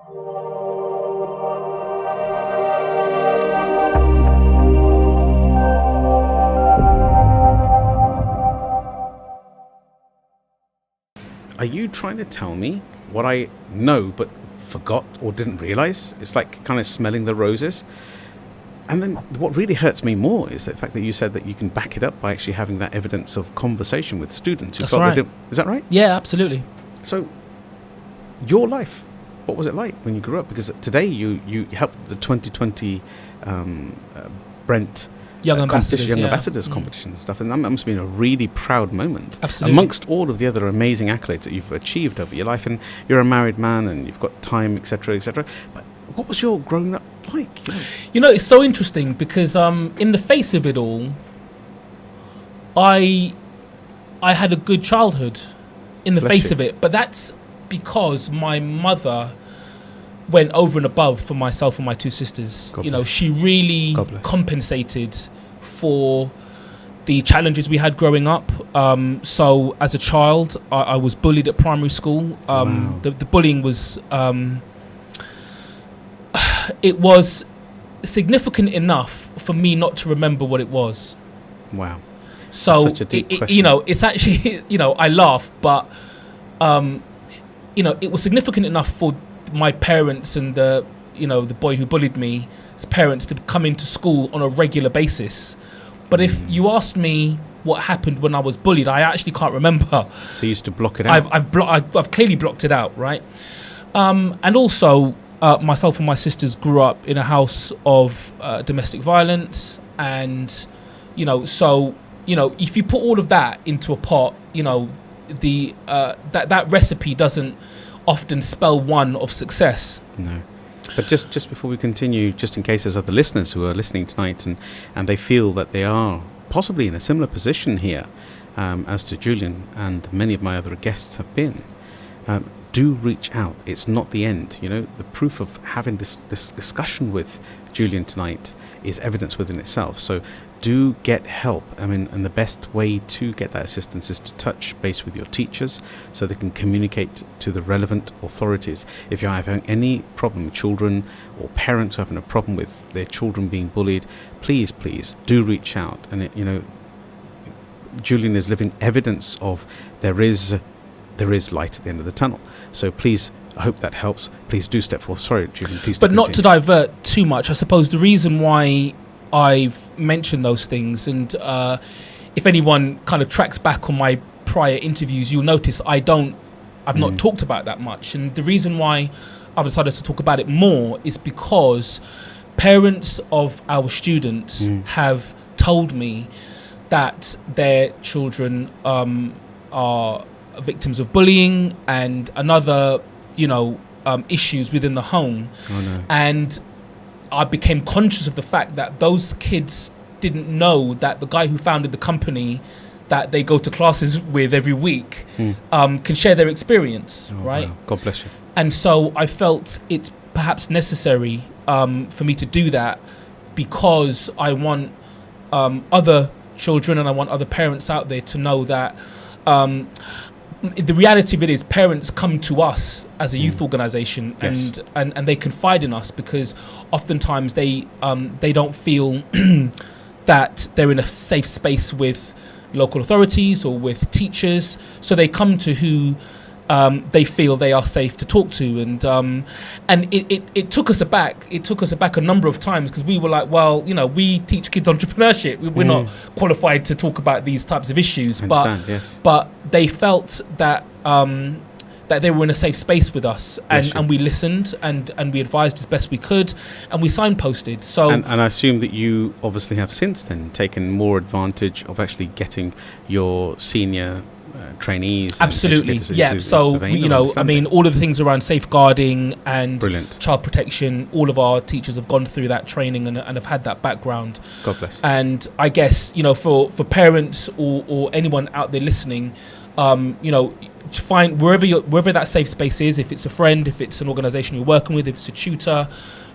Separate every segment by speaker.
Speaker 1: Are you trying to tell me what I know but forgot or didn't realize? It's like kind of smelling the roses. And then what really hurts me more is the fact that you said that you can back it up by actually having that evidence of conversation with students.
Speaker 2: That's right.
Speaker 1: Is that right?
Speaker 2: Yeah, absolutely.
Speaker 1: So your life, what was it like when you grew up? Because today you helped the 2020 Brent
Speaker 2: Young Ambassadors
Speaker 1: competition and stuff, and that must have been a really proud moment.
Speaker 2: Absolutely.
Speaker 1: Amongst all of the other amazing accolades that you've achieved over your life, and you're a married man and you've got time, etc., etc. But what was your growing up like?
Speaker 2: You know, it's so interesting because in the face of it all, I had a good childhood in the face of it, but that's because my mother went over and above for myself and my two sisters.
Speaker 1: God
Speaker 2: you know,
Speaker 1: bless.
Speaker 2: she really compensated for the challenges we had growing up. So as a child, I was bullied at primary school.
Speaker 1: Wow.
Speaker 2: The bullying was it was significant enough for me not to remember what it was.
Speaker 1: Wow.
Speaker 2: So
Speaker 1: That's such a deep question.
Speaker 2: you know, it's actually, you know, I laugh, but you know, it was significant enough for my parents and the boy who bullied me, his parents, to come into school on a regular basis. But if you asked me what happened when I was bullied, I actually can't remember.
Speaker 1: So you used to block it out.
Speaker 2: I've clearly blocked it out, right? And also, myself and my sisters grew up in a house of domestic violence, and you know, so you know, if you put all of that into a pot, you know, the that recipe doesn't often spell one of success.
Speaker 1: No. But just before we continue, just in case there's other listeners who are listening tonight and they feel that they are possibly in a similar position here as to Julian and many of my other guests have been, do reach out. It's not the end. You know, the proof of having this discussion with Julian tonight is evidence within itself. So do get help. I mean, and the best way to get that assistance is to touch base with your teachers so they can communicate to the relevant authorities. If you're having any problem with children or parents who are having a problem with their children being bullied, please do reach out. And you know, Julian is living evidence of there is light at the end of the tunnel. So please, I hope that helps. Please do step forward. Sorry, Julian, please.
Speaker 2: But not to divert too much, I suppose the reason why I've mentioned those things, and if anyone kind of tracks back on my prior interviews, you'll notice I've not talked about that much. And the reason why I've decided to talk about it more is because parents of our students have told me that their children are victims of bullying and another, you know, issues within the home.
Speaker 1: Oh, no. And
Speaker 2: I became conscious of the fact that those kids didn't know that the guy who founded the company that they go to classes with every week can share their experience, right?
Speaker 1: Wow. God bless you.
Speaker 2: And so I felt it's perhaps necessary for me to do that because I want other children and I want other parents out there to know that the reality of it is parents come to us as a youth organization and they confide in us because oftentimes they don't feel that they're in a safe space with local authorities or with teachers, so they come to who they feel they are safe to talk to, and it took us aback. It took us aback a number of times because we were like, well, you know, we teach kids entrepreneurship. We're not qualified to talk about these types of issues, but they felt that that they were in a safe space with us, and we listened and we advised as best we could, and we signposted. So
Speaker 1: and I assume that you obviously have since then taken more advantage of actually getting your senior trainees.
Speaker 2: Absolutely, yeah. So you know, I mean, all of the things around safeguarding and child protection, all of our teachers have gone through that training and have had that background.
Speaker 1: God bless.
Speaker 2: And I guess, you know, for parents or anyone out there listening, you know, to find wherever that safe space is, if it's a friend, if it's an organisation you're working with, if it's a tutor,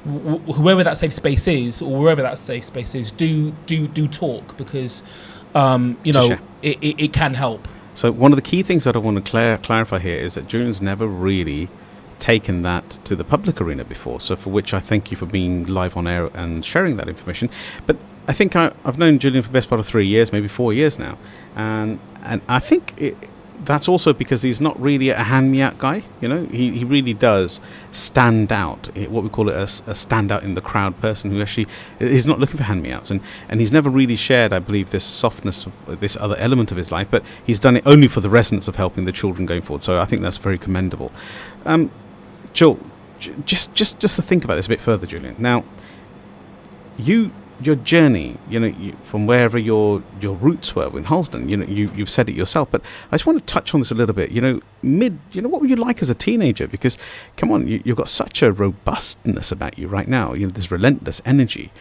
Speaker 2: whoever that safe space is, or wherever that safe space is, do talk because you know, it can help.
Speaker 1: So one of the key things that I want to clarify here is that Julian's never really taken that to the public arena before, so for which I thank you for being live on air and sharing that information. But I think I've known Julian for the best part of 3 years, maybe 4 years now, and I think that's also because he's not really a hand-me-out guy. He really does stand out, what we call it a standout in the crowd person who actually is not looking for hand-me-outs, and he's never really shared, I believe, this softness of this other element of his life, but he's done it only for the resonance of helping the children going forward. So I think that's very commendable. Jul, just to think about this a bit further, Julian. Now, your journey, from wherever your roots were with Halsden, you've said it yourself, but I just want to touch on this a little bit. What were you like as a teenager? Because, come on, you've got such a robustness about you right now. This relentless energy.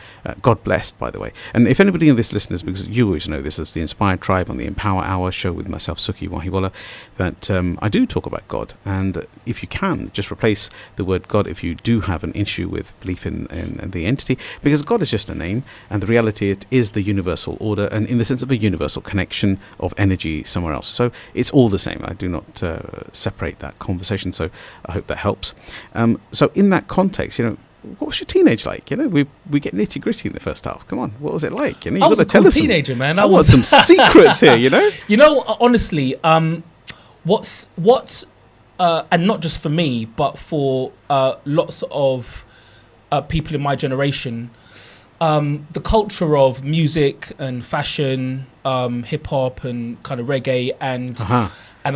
Speaker 1: God blessed, by the way. And if anybody in this listeners, because you always know this as the Inspired Tribe on the Empower Hour show with myself, Sukhi Wahiwala, that I do talk about God. And if you can, just replace the word God if you do have an issue with belief in the entity, because God is just a name, and the reality, it is the universal order, and in the sense of a universal connection of energy somewhere else. So it's all the same. I do not separate that conversation, so I hope that helps. So in that context, what was your teenage like? We get nitty gritty in the first half. Come on, what was it like?
Speaker 2: I was a cool teenager, man.
Speaker 1: I want some secrets here.
Speaker 2: Honestly, what's and not just for me, but for lots of people in my generation, the culture of music and fashion, hip hop and kind of reggae and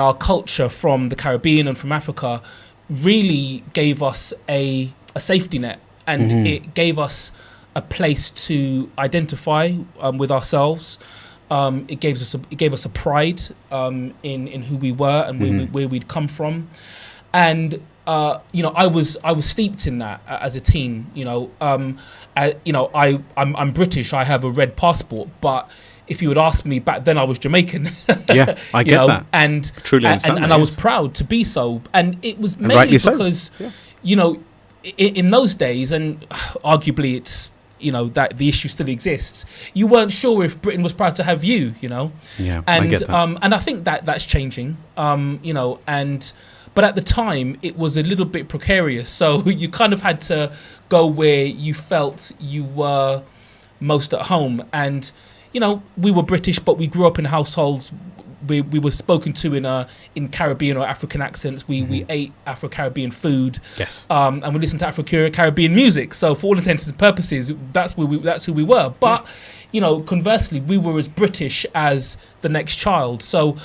Speaker 2: our culture from the Caribbean and from Africa really gave us a safety net, and it gave us a place to identify with ourselves. It gave us a pride in who we were and where we'd come from, and I was steeped in that as a teen. I'm British. I have a red passport, but if you would ask me back then, I was Jamaican.
Speaker 1: Yeah, I get that.
Speaker 2: And
Speaker 1: truly understand
Speaker 2: and
Speaker 1: that,
Speaker 2: I was proud to be so. And it was mainly because,
Speaker 1: so.
Speaker 2: In those days, and arguably it's, that the issue still exists, you weren't sure if Britain was proud to have you,
Speaker 1: Yeah,
Speaker 2: and
Speaker 1: I get that.
Speaker 2: And I think that's changing, but at the time it was a little bit precarious, so you kind of had to go where you felt you were most at home. And we were British, but we grew up in households we were spoken to in Caribbean or African accents. We ate Afro-Caribbean food.
Speaker 1: Yes.
Speaker 2: And we listened to Afro-Caribbean music. So for all intents and purposes, that's who we were. But conversely, we were as British as the next child. So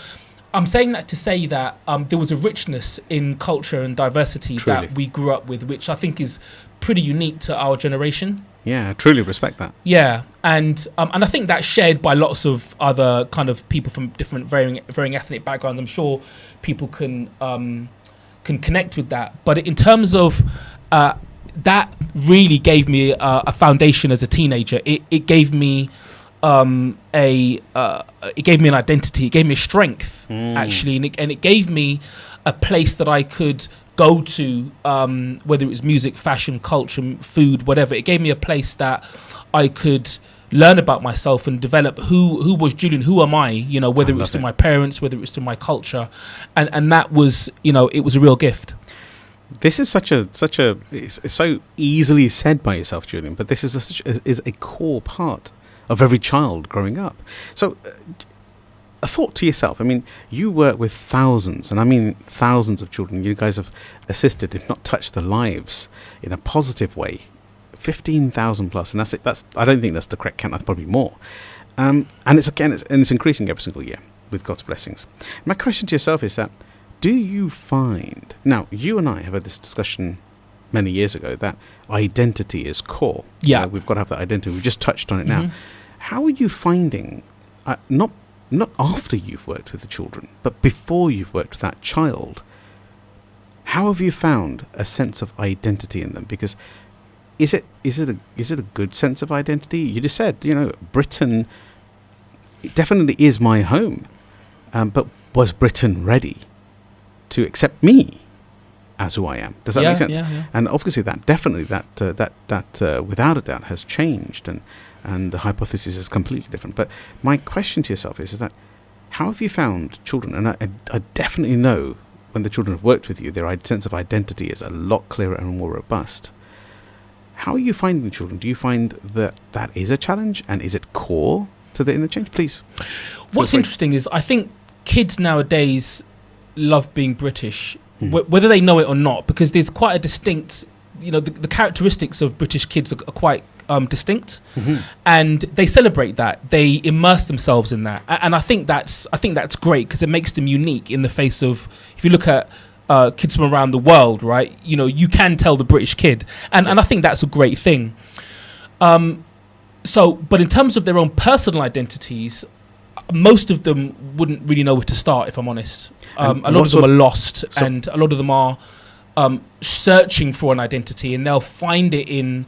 Speaker 2: I'm saying that to say that there was a richness in culture and diversity
Speaker 1: Truly.
Speaker 2: that we grew up with, which I think is pretty unique to our generation.
Speaker 1: Yeah, I truly respect that.
Speaker 2: Yeah, and I think that's shared by lots of other kind of people from different varying ethnic backgrounds. I'm sure people can connect with that. But in terms of that, really gave me a foundation as a teenager. It gave me it gave me an identity. It gave me a strength actually, and it gave me a place that I could go to, whether it was music, fashion, culture, food, whatever. It gave me a place that I could learn about myself and develop who was Julian, who am I, whether it was through my parents, whether it was through my culture, and that was, it was a real gift.
Speaker 1: This is it's so easily said by yourself, Julian, but this is a core part of every child growing up. So a thought to yourself. I mean, you work with thousands, and I mean thousands of children. You guys have assisted, if not touched, their lives in a positive way. 15,000 plus, and that's I don't think that's the correct count. That's probably more. And it's increasing every single year with God's blessings. My question to yourself is that, do you find, now you and I have had this discussion many years ago, that identity is core.
Speaker 2: Yeah,
Speaker 1: we've got to have that identity. We've just touched on it now. How are you finding, not after you've worked with the children, but before you've worked with that child, how have you found a sense of identity in them? Because is it a good sense of identity? You just said, Britain, it definitely is my home, but was Britain ready to accept me as who I am? Does that make sense?
Speaker 2: Yeah.
Speaker 1: And obviously that definitely that without a doubt has changed, and the hypothesis is completely different. But my question to yourself is that, how have you found children? And I definitely know when the children have worked with you, their sense of identity is a lot clearer and more robust. How are you finding the children? Do you find that that is a challenge, and is it core to the interchange? Please.
Speaker 2: What's interesting is I think kids nowadays love being British, whether they know it or not, because there's quite a distinct, the characteristics of British kids are quite distinct, and they celebrate that. They immerse themselves in that, and I think that's great, because it makes them unique in the face of, if you look at kids from around the world, right? You can tell the British kid, and I think that's a great thing. But in terms of their own personal identities, most of them wouldn't really know where to start, if I'm honest. A lot of them are lost, and a lot of them are searching for an identity, and they'll find it in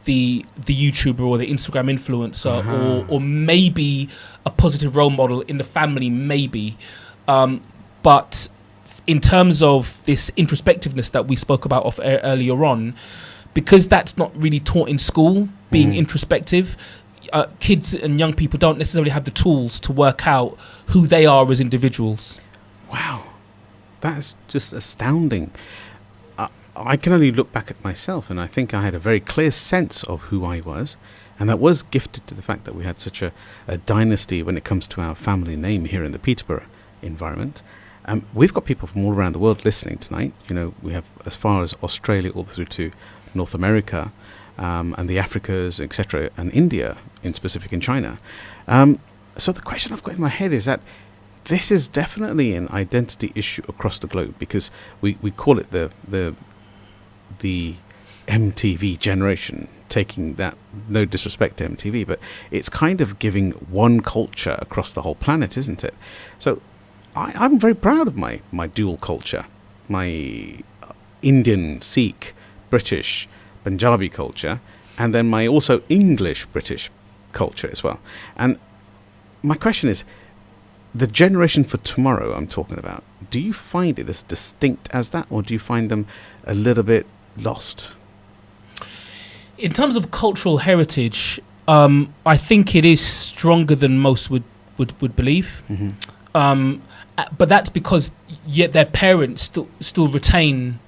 Speaker 2: the YouTuber or the Instagram influencer, or maybe a positive role model in the family, maybe. But in terms of this introspectiveness that we spoke about off air earlier on, because that's not really taught in school, being introspective, kids and young people don't necessarily have the tools to work out who they are as individuals. Wow,
Speaker 1: that's just astounding. I can only look back at myself, and I think I had a very clear sense of who I was, and that was gifted to the fact that we had such a dynasty when it comes to our family name here in the Peterborough environment. We've got people from all around the world listening tonight. We have as far as Australia all through to North America, and the Africas, etc., and India in specific, in China. So the question I've got in my head is that this is definitely an identity issue across the globe, because we call it the MTV generation, taking that, no disrespect to MTV, but it's kind of giving one culture across the whole planet, isn't it? So I'm very proud of my dual culture, my Indian, Sikh, British, Punjabi culture, and then my also English British culture as well. And my question is, the generation for tomorrow I'm talking about, do you find it as distinct as that, or do you find them a little bit lost?
Speaker 2: In terms of cultural heritage, I think it is stronger than most would believe. But that's because yet their parents still retain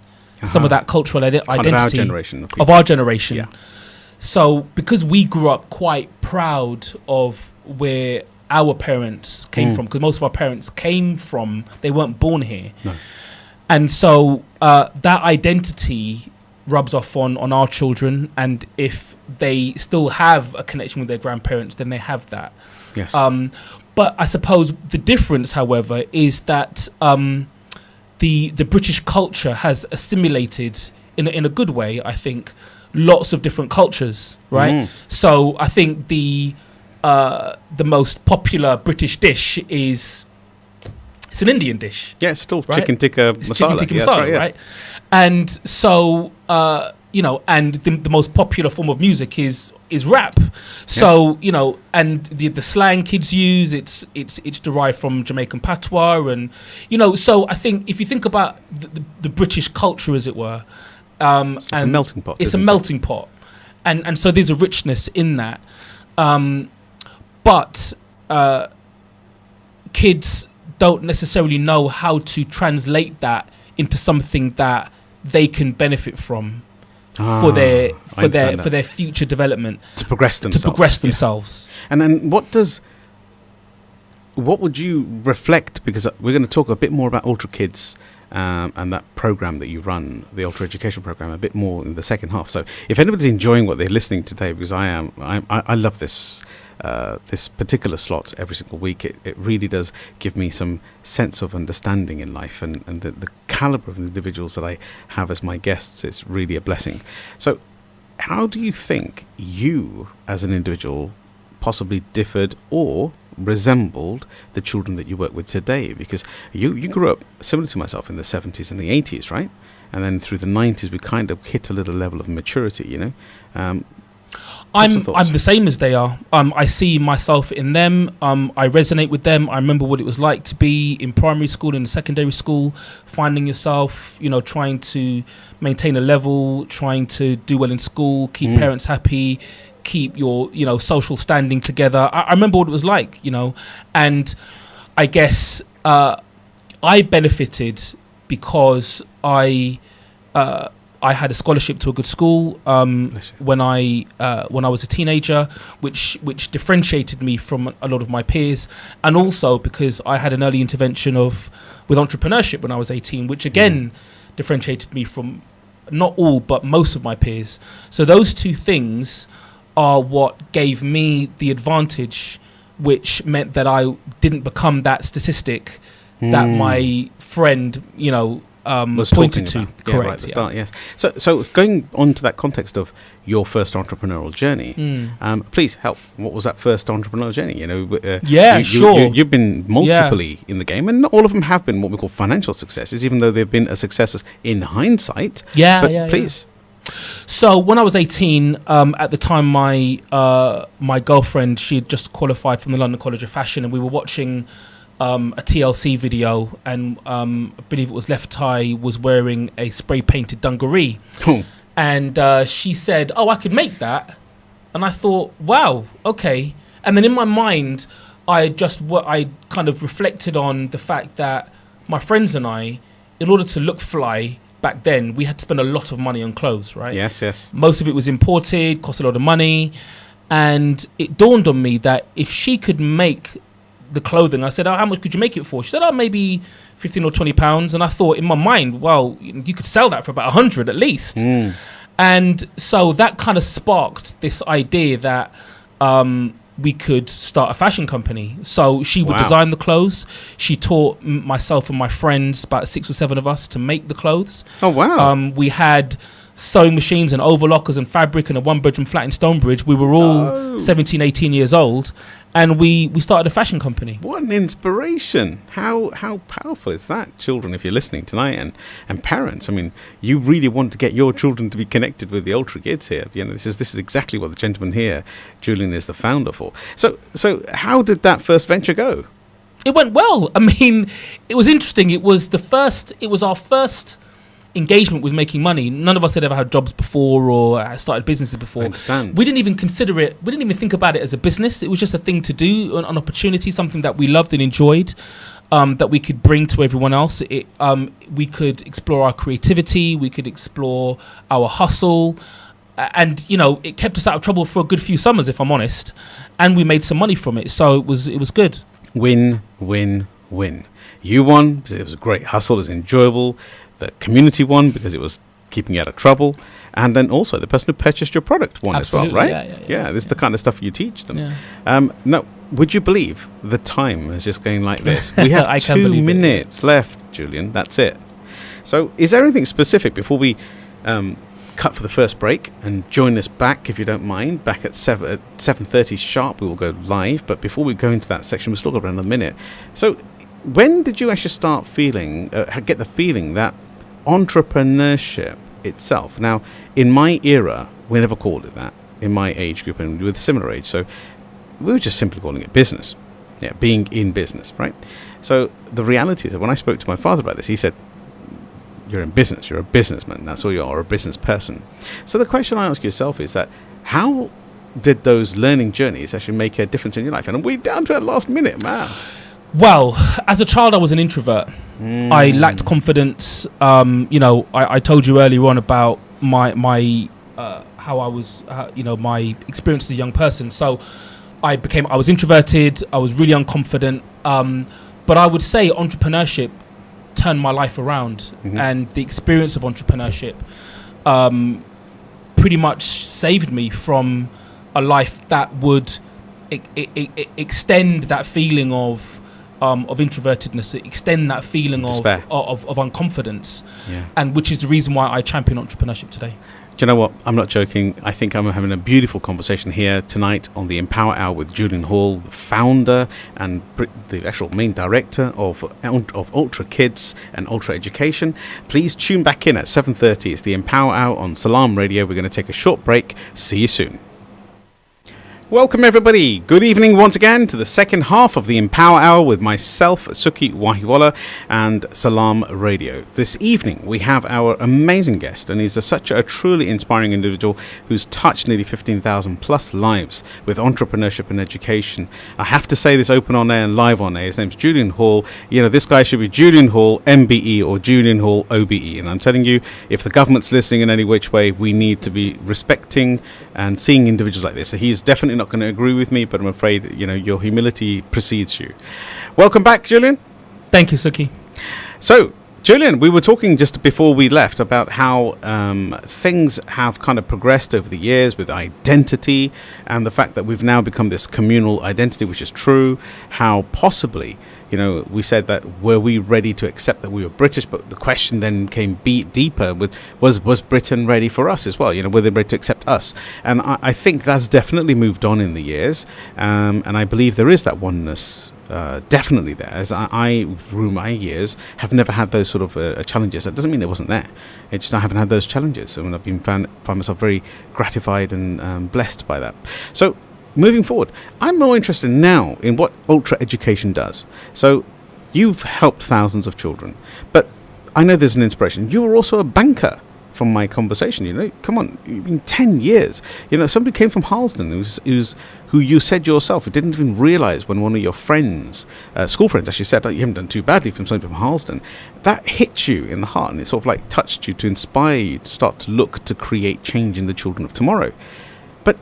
Speaker 2: some of that cultural identity of our generation. Yeah. So because we grew up quite proud of where our parents came from, because most of our parents they weren't born here. No. And so that identity rubs off on our children, and if they still have a connection with their grandparents, then they have that. Yes. But I suppose the difference, however, is that the British culture has assimilated in a good way, I think, lots of different cultures, right? So I think the most popular British dish it's an Indian dish.
Speaker 1: Yeah, it's still right? Chicken tikka masala.
Speaker 2: Chicken tikka masala, right? And so and the most popular form of music is rap. So and the slang kids use, it's derived from Jamaican patois, and so I think if you think about the British culture, as it were,
Speaker 1: it's like a melting pot.
Speaker 2: It's a melting pot, and so there's a richness in that, but kids don't necessarily know how to translate that into something that they can benefit from for their future development,
Speaker 1: to progress themselves.
Speaker 2: Yeah.
Speaker 1: And then what would you reflect, because we're going to talk a bit more about Ultra Kids and that program that you run, the Ultra Education program, a bit more in the second half. So if anybody's enjoying what they're listening today, because I love this particular slot every single week, it really does give me some sense of understanding in life, and the caliber of the individuals that I have as my guests is really a blessing. So how do you think you as an individual possibly differed or resembled the children that you work with today? Because you grew up similar to myself in the 70s and the 80s, right? And then through the 90s we kind of hit a little level of maturity,
Speaker 2: I'm the same as they are. I see myself in them. I resonate with them. I remember what it was like to be in primary school and secondary school, finding yourself, trying to maintain a level, trying to do well in school, keep parents happy, keep your, social standing together. I remember what it was like, and I guess I benefited because I had a scholarship to a good school when I was a teenager, which differentiated me from a lot of my peers, and also because I had an early intervention with entrepreneurship when I was 18, which again differentiated me from not all but most of my peers. So those two things are what gave me the advantage, which meant that I didn't become that statistic that my friend, was pointed to.
Speaker 1: Correct.
Speaker 2: Right
Speaker 1: at the start, yes. So going on to that context of your first entrepreneurial journey, please help. What was that first entrepreneurial journey?
Speaker 2: Sure.
Speaker 1: You've been multiply in the game, and not all of them have been what we call financial successes, even though they've been a successes in hindsight. Please.
Speaker 2: So when I was 18, at the time, my girlfriend, she had just qualified from the London College of Fashion, and we were watching a TLC video, and I believe it was Left Eye was wearing a spray painted dungaree, and she said, "Oh, I could make that," and I thought, "Wow, okay." And then in my mind, I kind of reflected on the fact that my friends and I, in order to look fly back then, we had to spend a lot of money on clothes, right?
Speaker 1: Yes.
Speaker 2: Most of it was imported, cost a lot of money, and it dawned on me that if she could make the clothing, I said, "Oh, how much could you make it for?" She said, "Oh, maybe 15 or 20 pounds." And I thought in my mind, well, you could sell that for about 100 at least. And so that kind of sparked this idea that we could start a fashion company. So she would design the clothes. She taught myself and my friends, about 6 or 7 of us, to make the clothes.
Speaker 1: Oh, wow.
Speaker 2: We had sewing machines and overlockers and fabric and a 1-bedroom flat in Stonebridge. We were all 17, 18 years old. And we started a fashion company.
Speaker 1: What an inspiration. How powerful is that, children, if you're listening tonight, and parents? I mean, you really want to get your children to be connected with the Ultra kids here. This is exactly what the gentleman here, Julian, is the founder for. So how did that first venture go?
Speaker 2: It went well. I mean, it was interesting. It was our first engagement with making money. None of us had ever had jobs before or started businesses before.
Speaker 1: I understand.
Speaker 2: We didn't even consider it. We didn't even think about it as a business. It was just a thing to do, an opportunity, something that we loved and enjoyed, that we could bring to everyone else. We could explore our creativity. We could explore our hustle. And, it kept us out of trouble for a good few summers, if I'm honest. And we made some money from it. So it was good.
Speaker 1: Win, win, win. You won because it was a great hustle. It was enjoyable. The community won because it was keeping you out of trouble, and then also the person who purchased your product won. Absolutely, as well, right? Yeah, this is the kind of stuff you teach them. Now, would you believe the time is just going like this? We have 2 minutes left, Julian. That's it. So is there anything specific before we cut for the first break, and join us back, if you don't mind, back at 7:30 sharp? We will go live, but before we go into that section, we've still got another minute. So when did you actually start get the feeling that entrepreneurship itself? Now, in my era, we never called it that. In my age group and with similar age, so we were just simply calling it business. Yeah, being in business, right? So the reality is that when I spoke to my father about this, he said, "You're in business. You're a businessman. That's all you are, a business person." So the question I ask yourself is that how did those learning journeys actually make a difference in your life? And we're down to that last minute, man.
Speaker 2: Well, as a child, I was an introvert. I lacked confidence. I told you earlier on about my how I was, my experience as a young person. So I was introverted. I was really unconfident. But I would say entrepreneurship turned my life around, and the experience of entrepreneurship pretty much saved me from a life that would extend that feeling of introvertedness, extend that feeling of unconfidence, and which is the reason why I champion entrepreneurship today.
Speaker 1: Do you know what? I'm not joking. I think I'm having a beautiful conversation here tonight on the Empower Hour with Julian Hall, the founder and the actual main director of Ultra Kids and Ultra Education. Please tune back in at 7:30. It's the Empower Hour on Salaam Radio. We're going to take a short break. See you soon. Welcome everybody. Good evening once again to the second half of the Empower Hour with myself, Sukhi Wahiwala, and Salaam Radio. This evening we have our amazing guest, and he's such a truly inspiring individual who's touched nearly 15,000 plus lives with entrepreneurship and education. I have to say this open on air and live on air. His name's Julian Hall. You know, this guy should be Julian Hall MBE or Julian Hall OBE. And I'm telling you, if the government's listening in any which way, we need to be respecting and seeing individuals like this. So he's definitely not going to agree with me, but I'm afraid, you know, your humility precedes you. Welcome back, Julian.
Speaker 2: Thank you, Sukhi.
Speaker 1: So, Julian, we were talking just before we left about how things have kind of progressed over the years with identity and the fact that we've now become this communal identity, which is true. How possibly, you know, we said that were we ready to accept that we were British, but the question then came deeper with was Britain ready for us as well? You know, were they ready to accept us? And I think that's definitely moved on in the years, and I believe there is that oneness. Definitely there, as I through my years have never had those sort of challenges. That doesn't mean it wasn't there. It's just I haven't had those challenges, and I've been found myself very gratified and blessed by that. So moving forward, I'm more interested now in what Ultra Education does. So you've helped thousands of children, but I know there's an inspiration. You were also a banker. From my conversation, you know, come on, you've been 10 years. You know, somebody came from Harlesden who you said yourself, who didn't even realize when one of your friends, school friends, actually said, oh, you haven't done too badly from somebody from Harlesden. That hit you in the heart, and it sort of like touched you to inspire you to start to look to create change in the children of tomorrow. But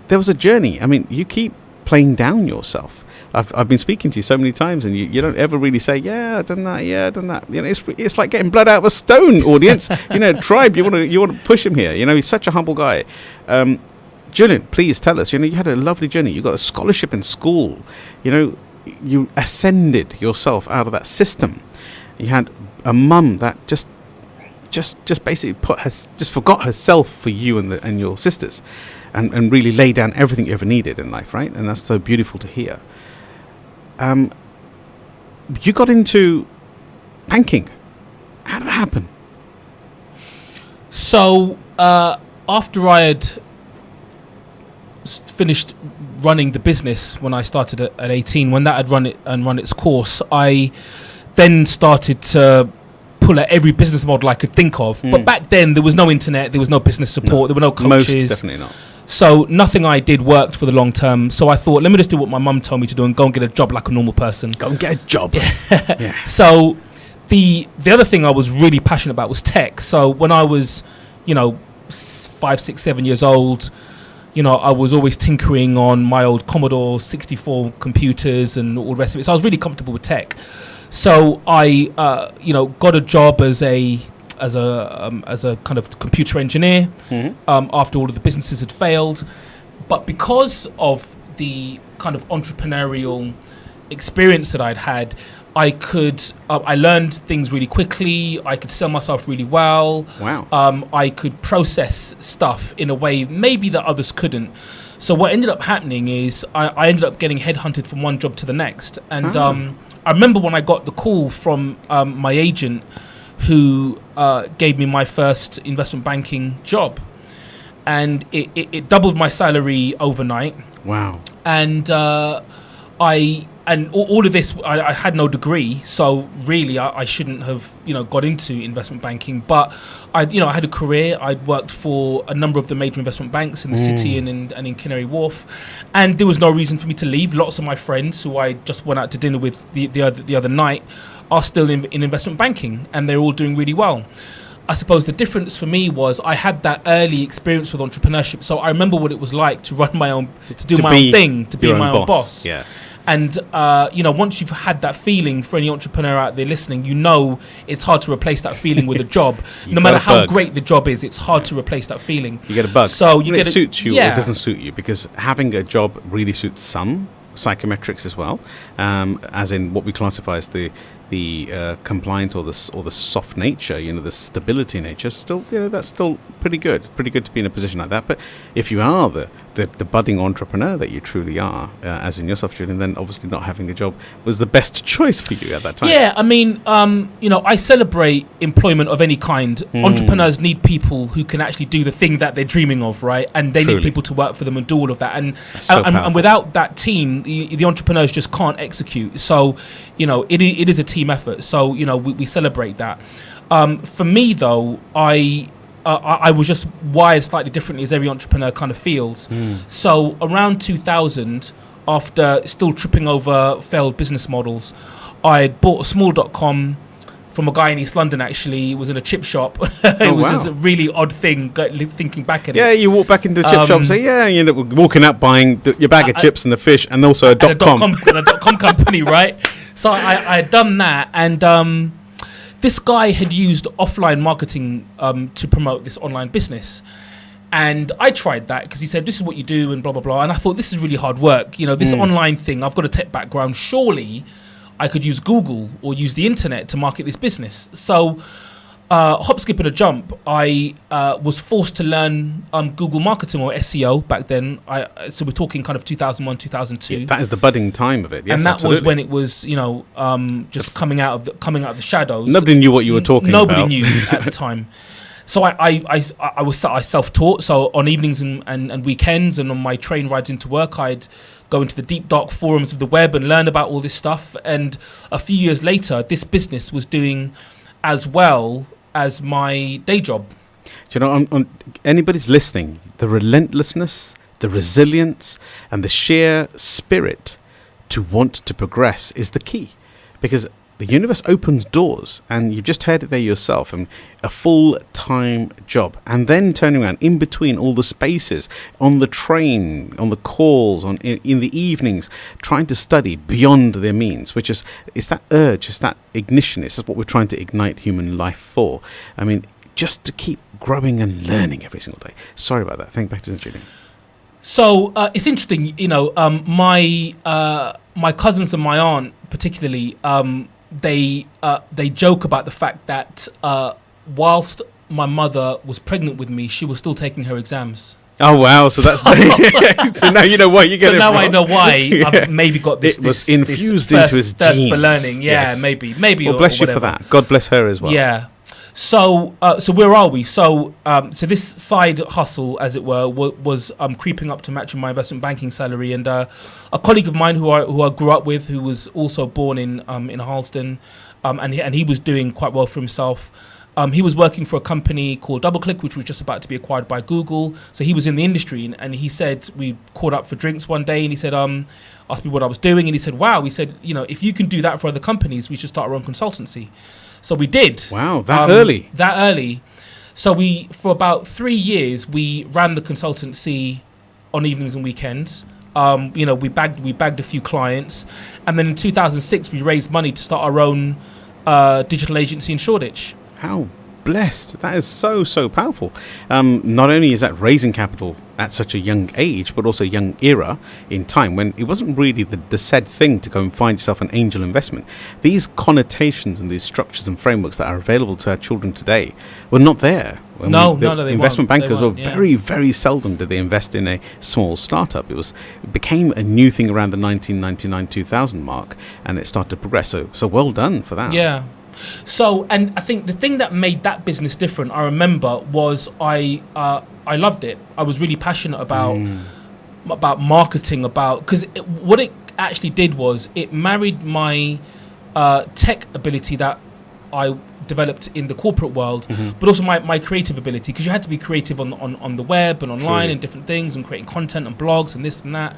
Speaker 1: there was a journey. I mean, you keep playing down yourself. I've been speaking to you so many times, and you don't ever really say, yeah, I've done that, yeah, I've done that. You know, it's like getting blood out of a stone, audience. You know, Tribe, you want to push him here. You know, he's such a humble guy. Julian, please tell us. You know, you had a lovely journey. You got a scholarship in school. You know, you ascended yourself out of that system. You had a mum that just basically forgot herself for you and your sisters, and really laid down everything you ever needed in life, right? And that's so beautiful to hear. You got into banking. How did that happen?
Speaker 2: So after I had finished running the business when I started at 18, when that had run its course, I then started to pull at every business model I could think of. But back then there was no internet, there was no business support, there were no coaches.
Speaker 1: Most definitely not.
Speaker 2: So nothing I did worked for the long term. So I thought, let me just do what my mum told me to do and go and get a job like a normal person.
Speaker 1: Go and get a job. Yeah.
Speaker 2: So the other thing I was really passionate about was tech. So when I was, you know, 5, 6, 7 years old, you know, I was always tinkering on my old Commodore 64 computers and all the rest of it. So I was really comfortable with tech. So I, you know, got a job as a kind of computer engineer after all of the businesses had failed. But because of the kind of entrepreneurial experience that I'd had, I learned things really quickly. I could sell myself really well.
Speaker 1: Wow.
Speaker 2: I could process stuff in a way maybe that others couldn't. So what ended up happening is I ended up getting headhunted from one job to the next. And I remember when I got the call from my agent, who gave me my first investment banking job, and it doubled my salary overnight.
Speaker 1: Wow.
Speaker 2: And all of this, I had no degree, so really I shouldn't have, you know, got into investment banking. But I had a career. I'd worked for a number of the major investment banks in the city and in Canary Wharf, and there was no reason for me to leave. Lots of my friends who I just went out to dinner with the other night are still in investment banking, and they're all doing really well. I suppose the difference for me was I had that early experience with entrepreneurship, so I remember what it was like to run my own, to do my own thing, to be my own boss.
Speaker 1: Yeah.
Speaker 2: And, you know, once you've had that feeling, for any entrepreneur out there listening, you know it's hard to replace that feeling with a job. No matter how great the job is, it's hard to replace that feeling.
Speaker 1: You get a bug.
Speaker 2: So
Speaker 1: it suits you or it doesn't suit you, because having a job really suits some psychometrics as well, as in what we classify as the compliant or the soft nature, you know, the stability nature. Still, you know, that's still pretty good to be in a position like that. But if you are the the budding entrepreneur that you truly are, as in yourself, Julian, then obviously not having a job was the best choice for you at that time.
Speaker 2: Yeah, I mean, I celebrate employment of any kind. Entrepreneurs need people who can actually do the thing that they're dreaming of, right? And they need people to work for them and do all of that. And without that team, the entrepreneurs just can't execute. So, it is a team effort. So, we celebrate that. For me, though, I was just wired slightly differently, as every entrepreneur kind of feels. So around 2000, after still tripping over failed business models, I bought a small .com from a guy in East London, actually. It was in a chip shop. It was just a really odd thing, thinking back at it.
Speaker 1: Yeah, you walk back into the chip shop and say, you end up walking out buying your bag of chips and the fish and also a .com.
Speaker 2: And a .com company, right? So I had done that, and this guy had used offline marketing to promote this online business. And I tried that because he said, this is what you do and blah, blah, blah. And I thought, this is really hard work. This online thing, I've got a tech background. Surely I could use Google or use the internet to market this business. So hop, skip and a jump, I was forced to learn Google marketing, or SEO back then. So we're talking kind of 2001, 2002.
Speaker 1: Yeah, that is the budding time of it. Yes,
Speaker 2: and that
Speaker 1: absolutely.
Speaker 2: was when it was, just coming out of the shadows.
Speaker 1: Nobody knew what you were talking about.
Speaker 2: Nobody knew at the time. So I self-taught. So on evenings and weekends and on my train rides into work, I'd go into the deep dark forums of the web and learn about all this stuff. And a few years later, this business was doing as well as my day job.
Speaker 1: On anybody's listening, the relentlessness, the resilience, and the sheer spirit to want to progress is the key, because the universe opens doors, and you've just heard it there yourself, and a full-time job, and then turning around in between all the spaces, on the train, on the calls, in the evenings, trying to study beyond their means, which is that urge, it's that ignition, it's what we're trying to ignite human life for. I mean, just to keep growing and learning every single day. Sorry about that. Think back to the Julian.
Speaker 2: So it's interesting, my cousins and my aunt particularly, they joke about the fact that whilst my mother was pregnant with me, she was still taking her exams.
Speaker 1: Oh wow! So that's so now you know why you get it.
Speaker 2: So now
Speaker 1: from.
Speaker 2: I know why I've maybe got this.
Speaker 1: It was infused
Speaker 2: this
Speaker 1: into his
Speaker 2: thirst
Speaker 1: genes
Speaker 2: for learning. Yeah,
Speaker 1: yes.
Speaker 2: maybe.
Speaker 1: Well, bless you for that. God bless her as well.
Speaker 2: Yeah. So where are we? So this side hustle, as it were, was creeping up to matching my investment banking salary. And a colleague of mine who I grew up with, who was also born in Harlesden, and he was doing quite well for himself. He was working for a company called DoubleClick, which was just about to be acquired by Google. So he was in the industry, and he said, we caught up for drinks one day, and he said, asked me what I was doing, and he said, wow, he said, if you can do that for other companies, we should start our own consultancy. So we did.
Speaker 1: Wow, that early.
Speaker 2: That early. So for about 3 years, we ran the consultancy on evenings and weekends. We bagged a few clients, and then in 2006, we raised money to start our own digital agency in Shoreditch.
Speaker 1: How blessed. That is so powerful. Not only is that raising capital at such a young age, but also young era in time when it wasn't really the said thing to go and find yourself an angel investment. These connotations and these structures and frameworks that are available to our children today were not there. The investment bankers were very, very seldom did they invest in a small startup. It became a new thing around the 1999-2000 mark, and it started to progress. So well done for that.
Speaker 2: Yeah. So, and I think the thing that made that business different, I remember, was I loved it. I was really passionate about marketing, because what it actually did was it married my tech ability that I developed in the corporate world, but also my creative ability, because you had to be creative on the web and online and different things, and creating content and blogs and this and that.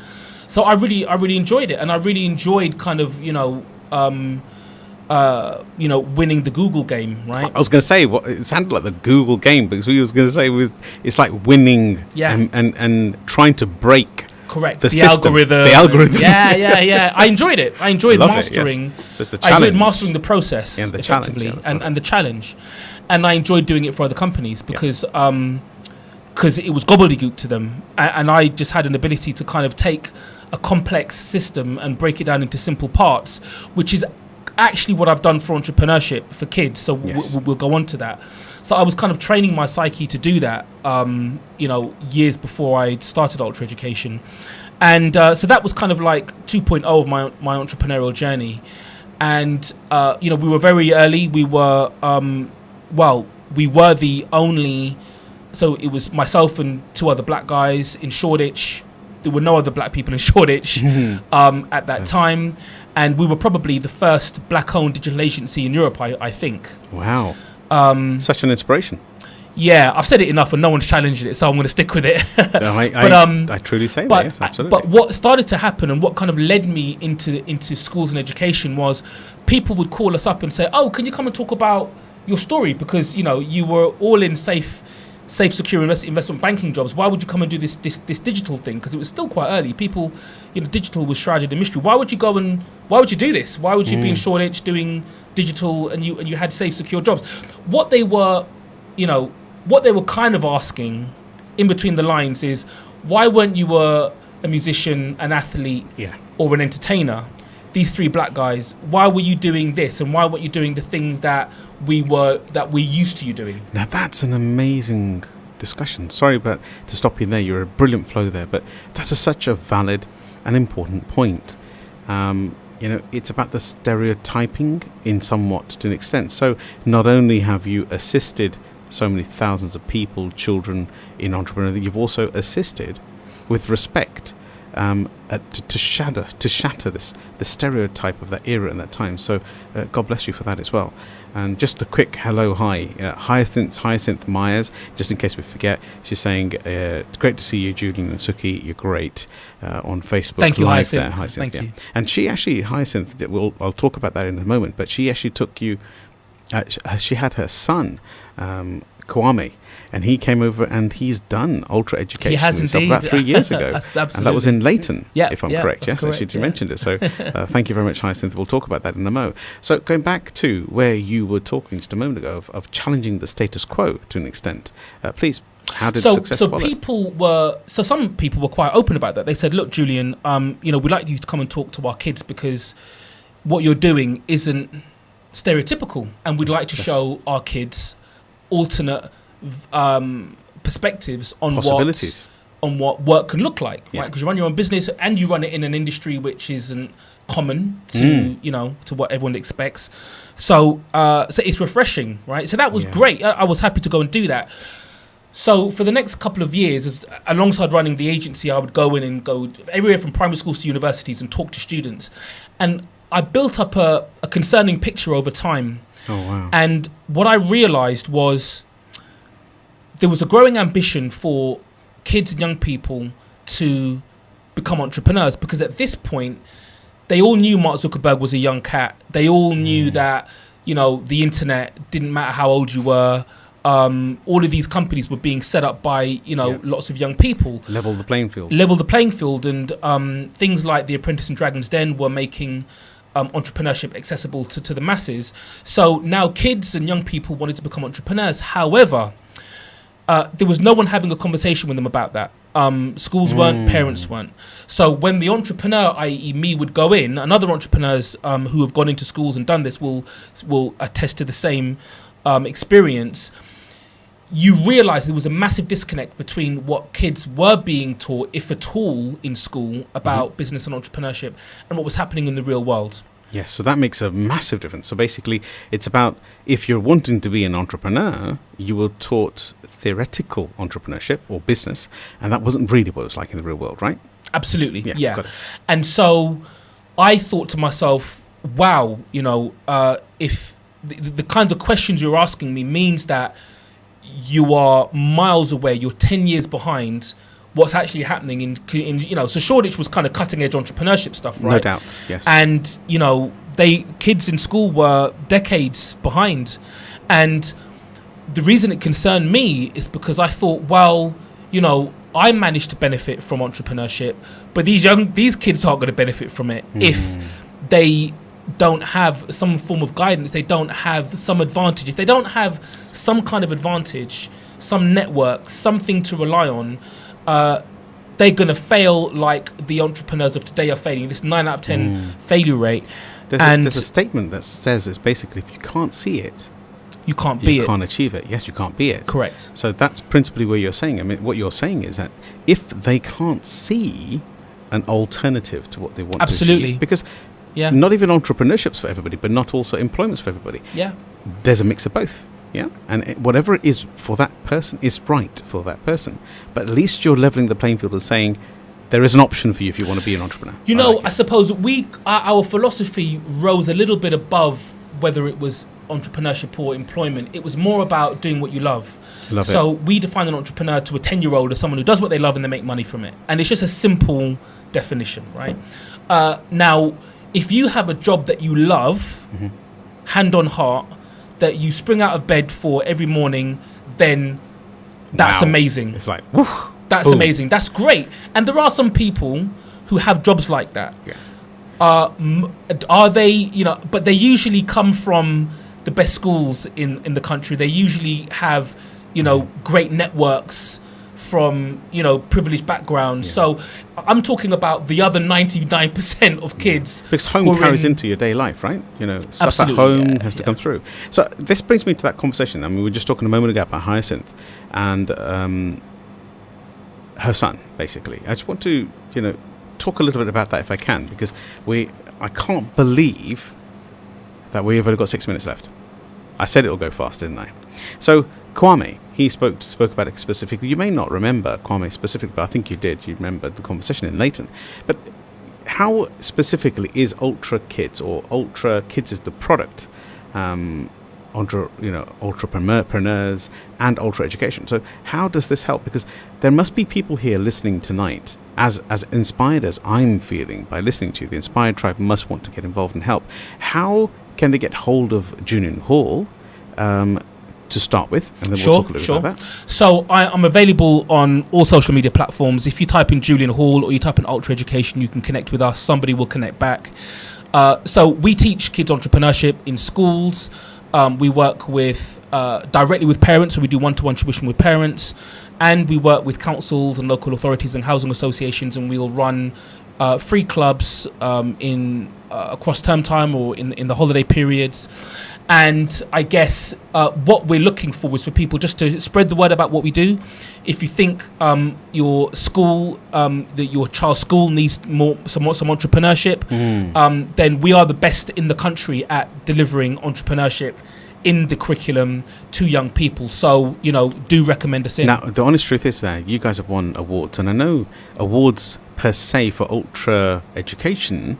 Speaker 2: So I really enjoyed it, and I really enjoyed kind of winning the Google game, right?
Speaker 1: I was going to say, it sounded like the Google game, because we was going to say it's like winning and trying to break the system. The algorithm.
Speaker 2: Yeah. I enjoyed it. I enjoyed mastering.
Speaker 1: Yes. So it's the challenge.
Speaker 2: I enjoyed mastering the process
Speaker 1: and the
Speaker 2: effectively,
Speaker 1: challenge,
Speaker 2: and the challenge. And I enjoyed doing it for other companies because it was gobbledygook to them, and I just had an ability to kind of take a complex system and break it down into simple parts, which is actually what I've done for entrepreneurship for kids. So
Speaker 1: Yes.
Speaker 2: we'll go on to that. So I was kind of training my psyche to do that, years before I started Ultra Education. And so that was kind of like 2.0 of my entrepreneurial journey. And, we were very early. We were, we were the only, so it was myself and 2 other black guys in Shoreditch. There were no other black people in Shoreditch at that time. And we were probably the first black-owned digital agency in Europe, I think.
Speaker 1: Wow. Such an inspiration.
Speaker 2: Yeah, I've said it enough and no one's challenged it, so I'm going to stick with it.
Speaker 1: I truly say that, yes, absolutely.
Speaker 2: But what started to happen and what kind of led me into schools and education was people would call us up and say, oh, can you come and talk about your story? Because, you were all in safe, secure investment banking jobs. Why would you come and do this digital thing? Because it was still quite early. People, digital was shrouded in mystery. Why would you do this? Why would you be in Shoreditch doing digital and you had safe, secure jobs? What they were kind of asking in between the lines is, why weren't you a musician, an athlete, or an entertainer? These 3 black guys, why were you doing this? And why weren't you doing the things that we're used to you doing?
Speaker 1: Now that's an amazing discussion. Sorry, but to stop you there, you're a brilliant flow there, but that's such a valid and important point. It's about the stereotyping in somewhat to an extent. So not only have you assisted so many thousands of people, children in entrepreneurship, you've also assisted with respect to shatter the stereotype of that era and that time. So God bless you for that as well. And just a quick hello, hi, Hyacinth Myers, just in case we forget. She's saying, great to see you, Julian and Sukhi, you're great, on Facebook.
Speaker 2: Thank you,
Speaker 1: Live
Speaker 2: Hyacinth.
Speaker 1: there, Hyacinth.
Speaker 2: Thank you.
Speaker 1: And she actually, Hyacinth, I'll talk about that in a moment, but she actually took you, she had her son, Kwame, and he came over and he's done Ultra Education.
Speaker 2: He has indeed.
Speaker 1: About 3 years ago.
Speaker 2: Absolutely.
Speaker 1: And that was in Leighton, if I'm correct. Yes,
Speaker 2: correct,
Speaker 1: actually, you mentioned it. So thank you very much, Hyacinth. We'll talk about that in a mo. So going back to where you were talking just a moment ago of challenging the status quo to an extent, please, how did success follow?
Speaker 2: Some people were quite open about that. They said, look, Julian, we'd like you to come and talk to our kids because what you're doing isn't stereotypical, and we'd like to show our kids alternate perspectives on what work can look like, right? Because you run your own business and you run it in an industry which isn't common to to what everyone expects. So it's refreshing, right? So that was great. I was happy to go and do that. So for the next couple of years, alongside running the agency, I would go in and go everywhere from primary schools to universities and talk to students, and I built up a concerning picture over time.
Speaker 1: Oh wow!
Speaker 2: And what I realised was there was a growing ambition for kids and young people to become entrepreneurs, because at this point, they all knew Mark Zuckerberg was a young cat. They all knew that, the internet didn't matter how old you were. All of these companies were being set up by, lots of young people.
Speaker 1: Level the playing field.
Speaker 2: And things like The Apprentice and Dragon's Den were making entrepreneurship accessible to the masses. So now kids and young people wanted to become entrepreneurs. However, there was no one having a conversation with them about that. Schools weren't, parents weren't. So when the entrepreneur, i.e. me, would go in, and other entrepreneurs who have gone into schools and done this will attest to the same experience, you realize there was a massive disconnect between what kids were being taught, if at all, in school about business and entrepreneurship, and what was happening in the real world.
Speaker 1: Yes, so that makes a massive difference. So basically, it's about, if you're wanting to be an entrepreneur, you were taught theoretical entrepreneurship or business, and that wasn't really what it was like in the real world, right?
Speaker 2: Absolutely, yeah.
Speaker 1: Got it.
Speaker 2: And so I thought to myself, wow, if the kinds of questions you're asking me means that you are miles away, you're 10 years behind what's actually happening in so Shoreditch was kind of cutting edge entrepreneurship stuff, right?
Speaker 1: No doubt, yes.
Speaker 2: And kids in school were decades behind, and the reason it concerned me is because I thought, well, I managed to benefit from entrepreneurship, but these kids aren't going to benefit from it if they don't have some form of guidance, they don't have some advantage. If they don't have some kind of advantage, some network, something to rely on, they're going to fail like the entrepreneurs of today are failing, this 9 out of 10 failure rate.
Speaker 1: There's a statement that says it's basically if you can't see it,
Speaker 2: you can't be it.
Speaker 1: You can't achieve it. Yes, you can't be it.
Speaker 2: Correct.
Speaker 1: So that's principally what you're saying. I mean, what you're saying is that if they can't see an alternative to what they want to achieve, because not even entrepreneurship's for everybody, but not also employment's for everybody.
Speaker 2: Yeah.
Speaker 1: There's a mix of both. Yeah. And whatever it is for that person is right for that person. But at least you're leveling the playing field and saying there is an option for you if you want to be an entrepreneur.
Speaker 2: I suppose our philosophy rose a little bit above whether it was entrepreneurship or employment. It was more about doing what you love. So we define an entrepreneur to a 10-year-old as someone who does what they love and they make money from it. And it's just a simple definition, right? Now, if you have a job that you love, hand on heart, that you spring out of bed for every morning, then that's amazing.
Speaker 1: It's like, woof,
Speaker 2: that's amazing. That's great. And there are some people who have jobs like that.
Speaker 1: Yeah.
Speaker 2: Are they, but they usually come from the best schools in the country. They usually have, great networks from, privileged backgrounds. Yeah. So I'm talking about the other 99% of kids.
Speaker 1: Because home carries into your day life, right? Stuff at home has to come through. So this brings me to that conversation. I mean, we were just talking a moment ago about Hyacinth and her son, basically. I just want to, talk a little bit about that if I can, because I can't believe that we've only got 6 minutes left. I said it'll go fast, didn't I? So Kwame, he spoke about it specifically. You may not remember Kwame specifically, but I think you did. You remember the conversation in Leighton. But how specifically is Ultra Kids, or Ultra Kids is the product, entrepreneurs and Ultra Education? So how does this help? Because there must be people here listening tonight, as inspired as I'm feeling by listening to you. The Inspired Tribe must want to get involved and help. How can they get hold of Julian Hall to start with? And then we'll talk a little bit about that.
Speaker 2: So I'm available on all social media platforms. If you type in Julian Hall or you type in Ultra Education, you can connect with us. Somebody will connect back. So we teach kids entrepreneurship in schools. We work with directly with parents, so we do one-to-one tuition with parents, and we work with councils and local authorities and housing associations, and we'll run free clubs in across term time or in the holiday periods. And I guess what we're looking for is for people just to spread the word about what we do. If you think your school, that your child's school needs some entrepreneurship, then we are the best in the country at delivering entrepreneurship in the curriculum to young people. So, do recommend us in.
Speaker 1: Now, the honest truth is that you guys have won awards, and I know awards per se for Ultra Education,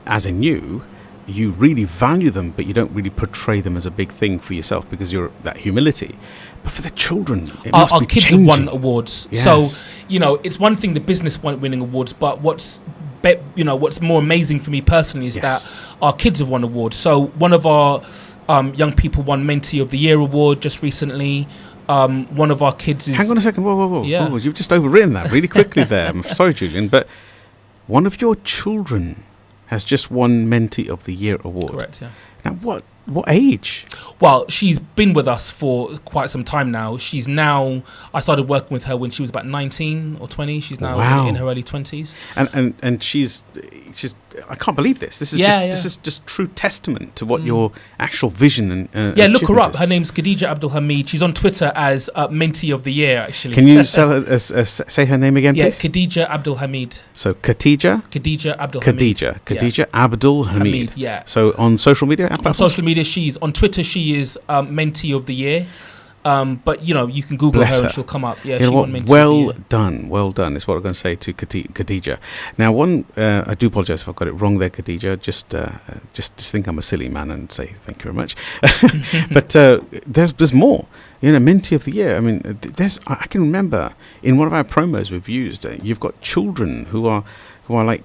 Speaker 1: as in you really value them, but you don't really portray them as a big thing for yourself because you're that humility. But for the children,
Speaker 2: our kids have won awards. Yes. So, it's one thing the business winning awards, but what's more amazing for me personally is that our kids have won awards. So one of our young people won Mentee of the Year award just recently. One of our kids is...
Speaker 1: Hang on a second. Whoa. Yeah. Whoa, you've just overwritten that really quickly there. I'm sorry, Julian, but one of your children has just won Mentee of the Year award.
Speaker 2: Correct, yeah.
Speaker 1: Now, what age?
Speaker 2: Well, she's been with us for quite some time now. I started working with her when she was about 19 or 20. She's now in her early 20s.
Speaker 1: And she's I can't believe this. This is just true testament to what your actual vision and
Speaker 2: look her up. Her name's Khadijah Abdul Hamid. She's on Twitter as Mentee of the Year, actually.
Speaker 1: Can you say her name again, please?
Speaker 2: Khadijah Abdul Hamid.
Speaker 1: So Khadijah
Speaker 2: Abdul Hamid.
Speaker 1: Khadijah Abdul Hamid.
Speaker 2: Yeah.
Speaker 1: So on social media?
Speaker 2: On social media, she's on Twitter. She is Mentee of the Year. But you can Google her and she'll come up. Yeah, she won Mentee
Speaker 1: well done. Is what I'm going to say to Khadijah. Now, I do apologise if I got it wrong there, Khadijah. Just think I'm a silly man and say thank you very much. But there's more. Mentee of the Year. I mean, I can remember in one of our promos we've used. You've got children who are like,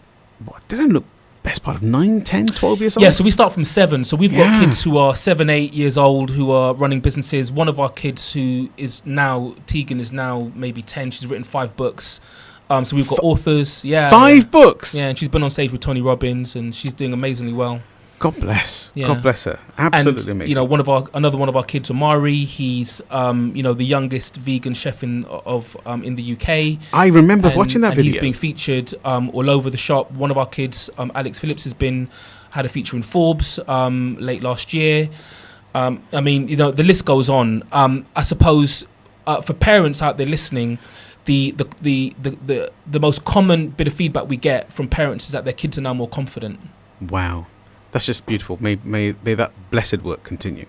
Speaker 1: they don't look best part of 9, 10, 12 years old?
Speaker 2: Yeah, so we start from 7. So we've got kids who are 7, 8 years old who are running businesses. One of our kids Tegan is now maybe 10. She's written 5 books. So we've got authors. Yeah.
Speaker 1: 5 books?
Speaker 2: Yeah, and she's been on stage with Tony Robbins and she's doing amazingly well.
Speaker 1: God bless.
Speaker 2: Yeah.
Speaker 1: God bless her. Absolutely
Speaker 2: and,
Speaker 1: amazing.
Speaker 2: You know, another one of our kids, Omari, he's the youngest vegan chef in the UK.
Speaker 1: I remember watching that video.
Speaker 2: He's being featured all over the shop. One of our kids, Alex Phillips, had a feature in Forbes late last year. I mean, you know, the list goes on. I suppose for parents out there listening, the most common bit of feedback we get from parents is that their kids are now more confident.
Speaker 1: Wow. That's just beautiful. May that blessed work continue.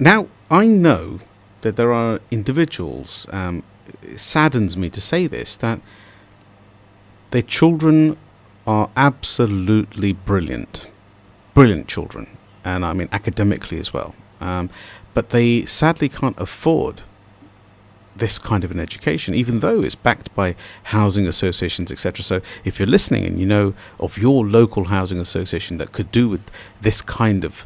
Speaker 1: Now, I know that there are individuals, it saddens me to say this, that their children are absolutely brilliant. Brilliant children. And I mean academically as well. But they sadly can't afford this kind of an education, even though it's backed by housing associations, etc. So if you're listening and you know of your local housing association that could do with this kind of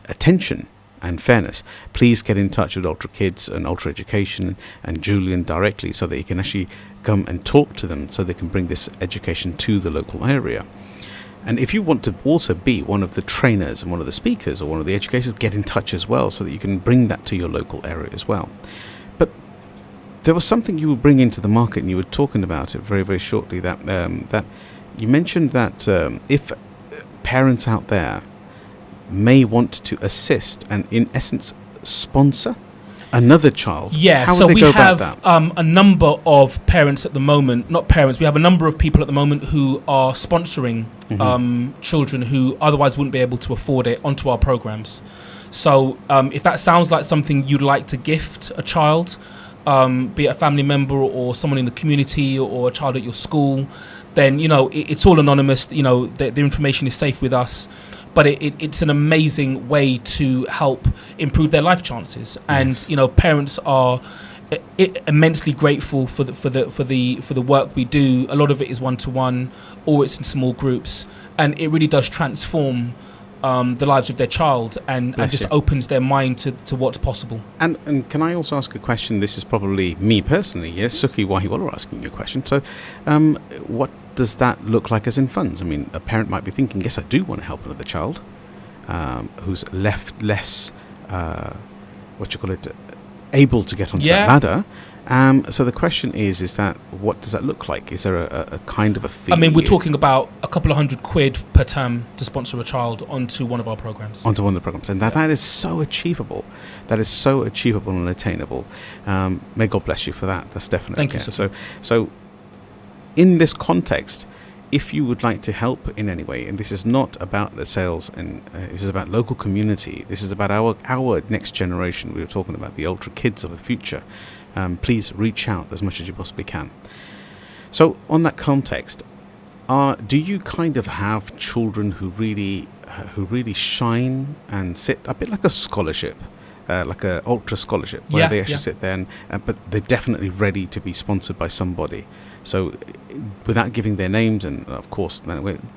Speaker 1: attention and fairness, please get in touch with Ultra Kids and Ultra Education and Julian directly, so that you can actually come and talk to them, so they can bring this education to the local area. And if you want to also be one of the trainers and one of the speakers or one of the educators, get in touch as well, so that you can bring that to your local area as well. But there was something you would bring into the market, and you were talking about it very, very shortly, that that you mentioned that if parents out there may want to assist and in essence sponsor another child,
Speaker 2: yeah,
Speaker 1: how
Speaker 2: so
Speaker 1: would they
Speaker 2: we
Speaker 1: go
Speaker 2: have
Speaker 1: about that?
Speaker 2: a number of parents at the moment, not parents, we have a number of people at the moment who are sponsoring children who otherwise wouldn't be able to afford it onto our programs. So if that sounds like something you'd like to gift a child, be it a family member or someone in the community or a child at your school, then, you know, it's all anonymous. You know, the information is safe with us, but it's an amazing way to help improve their life chances. And, you know, parents are immensely grateful for the work we do. A lot of it is one-to-one, or it's in small groups, and it really does transform the lives of their child and just opens their mind to what's possible.
Speaker 1: And can I also ask a question? This is probably me personally, yes, Sukhi Wahiwala asking you a question. So what does that look like as in funds? I mean, a parent might be thinking, yes, I do want to help another child who's less, able to get onto that ladder. So the question is that what does that look like? Is there a kind of a fee?
Speaker 2: I mean, we're talking about a couple of £100 per term to sponsor a child onto one of our programs.
Speaker 1: Onto one of the programs. And that is so achievable. That is so achievable and attainable. May God bless you for that. That's definitely.
Speaker 2: Thank you.
Speaker 1: So in this context, if you would like to help in any way, and this is not about the sales, and this is about local community, this is about our next generation. We were talking about the ultra kids of the future. Please reach out as much as you possibly can. So on that context, do you kind of have children who really shine and sit a bit like a scholarship, like a ultra scholarship, where they actually sit there but they're definitely ready to be sponsored by somebody? So without giving their names, and of course,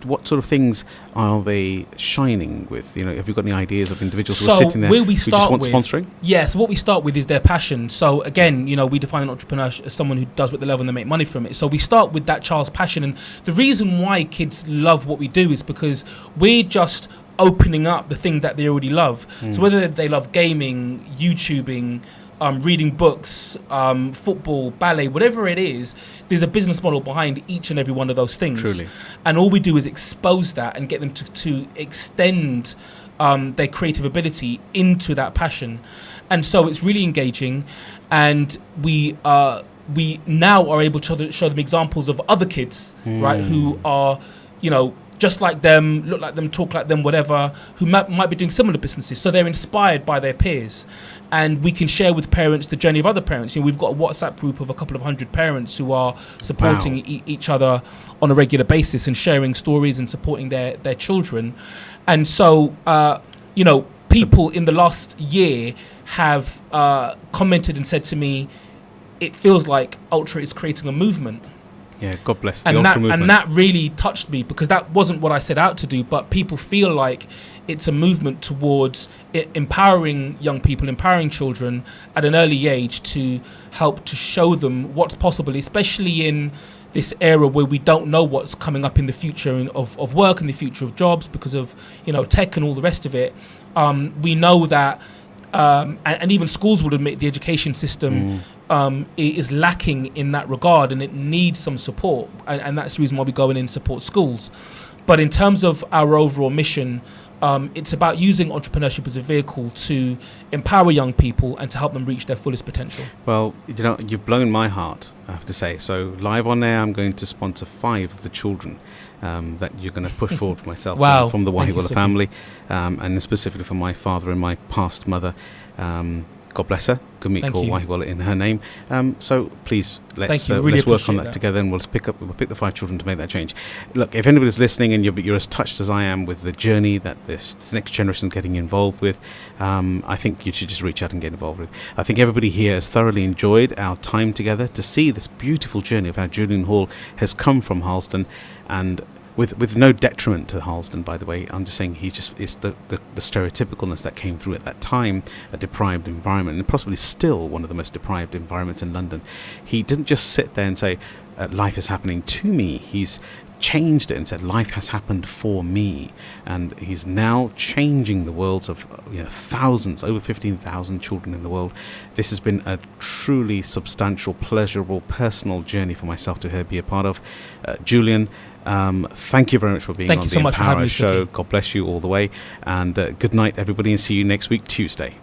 Speaker 1: what sort of things are they shining with? You know, have you got any ideas of individuals who are sitting there who just want sponsoring?
Speaker 2: Yeah, so what we start with is their passion. So again, you know, we define an entrepreneur as someone who does what they love and they make money from it. So we start with that child's passion. And the reason why kids love what we do is because we're just opening up the thing that they already love. So whether they love gaming, YouTubing, reading books, football, ballet, whatever it is, there's a business model behind each and every one of those things.
Speaker 1: Truly.
Speaker 2: And all we do is expose that and get them to extend their creative ability into that passion. And so it's really engaging, and we now are able to show them examples of other kids, right, who are, you know, just like them, look like them, talk like them, whatever, who might be doing similar businesses. So they're inspired by their peers. And we can share with parents the journey of other parents. You know, we've got a WhatsApp group of a couple of 100 parents who are supporting each other on a regular basis and sharing stories and supporting their children. And so, you know, people in the last year have commented and said to me, it feels like Ultra is creating a movement.
Speaker 1: Yeah, God bless the Ultra movement.
Speaker 2: And that really touched me, because that wasn't what I set out to do, but people feel like it's a movement towards empowering young people, empowering children at an early age to help to show them what's possible, especially in this era where we don't know what's coming up in the future of work and the future of jobs because of, you know, tech and all the rest of it. We know that, and even schools would admit the education system is lacking in that regard, and it needs some support, and that's the reason why we go in and support schools. But in terms of our overall mission, it's about using entrepreneurship as a vehicle to empower young people and to help them reach their fullest potential.
Speaker 1: Well, you know, you've blown my heart, I have to say. So live on air, I'm going to sponsor 5 of the children that you're going to push forward for myself.
Speaker 2: Wow.
Speaker 1: From the
Speaker 2: Thank you,
Speaker 1: Wahiwala
Speaker 2: Sukhi.
Speaker 1: family, and specifically for my father and my past mother. God bless her. Gurmeet
Speaker 2: Thank
Speaker 1: Kaur
Speaker 2: you.
Speaker 1: Wahiwala in her name. So please,
Speaker 2: Thank
Speaker 1: let's
Speaker 2: you. Really
Speaker 1: let's work on
Speaker 2: appreciate
Speaker 1: that
Speaker 2: that.
Speaker 1: together, and we'll pick the 5 children to make that change. Look, if anybody's listening and you're as touched as I am with the journey that this next generation is getting involved with, I think you should just reach out and get involved with. I think everybody here has thoroughly enjoyed our time together to see this beautiful journey of how Julian Hall has come from Harlesden, and with no detriment to Harlesden, by the way. I'm just saying it's the stereotypicalness that came through at that time, a deprived environment, and possibly still one of the most deprived environments in London. He didn't just sit there and say, life is happening to me. He's changed it and said, life has happened for me. And he's now changing the worlds of thousands, over 15,000 children in the world. This has been a truly substantial, pleasurable, personal journey for myself to be a part of. Julian, thank you very much for being on the
Speaker 2: Thank you so much for having
Speaker 1: Empower
Speaker 2: me,
Speaker 1: Show.
Speaker 2: Sukhi.
Speaker 1: God bless you all the way. And good night, everybody, and see you next week, Tuesday.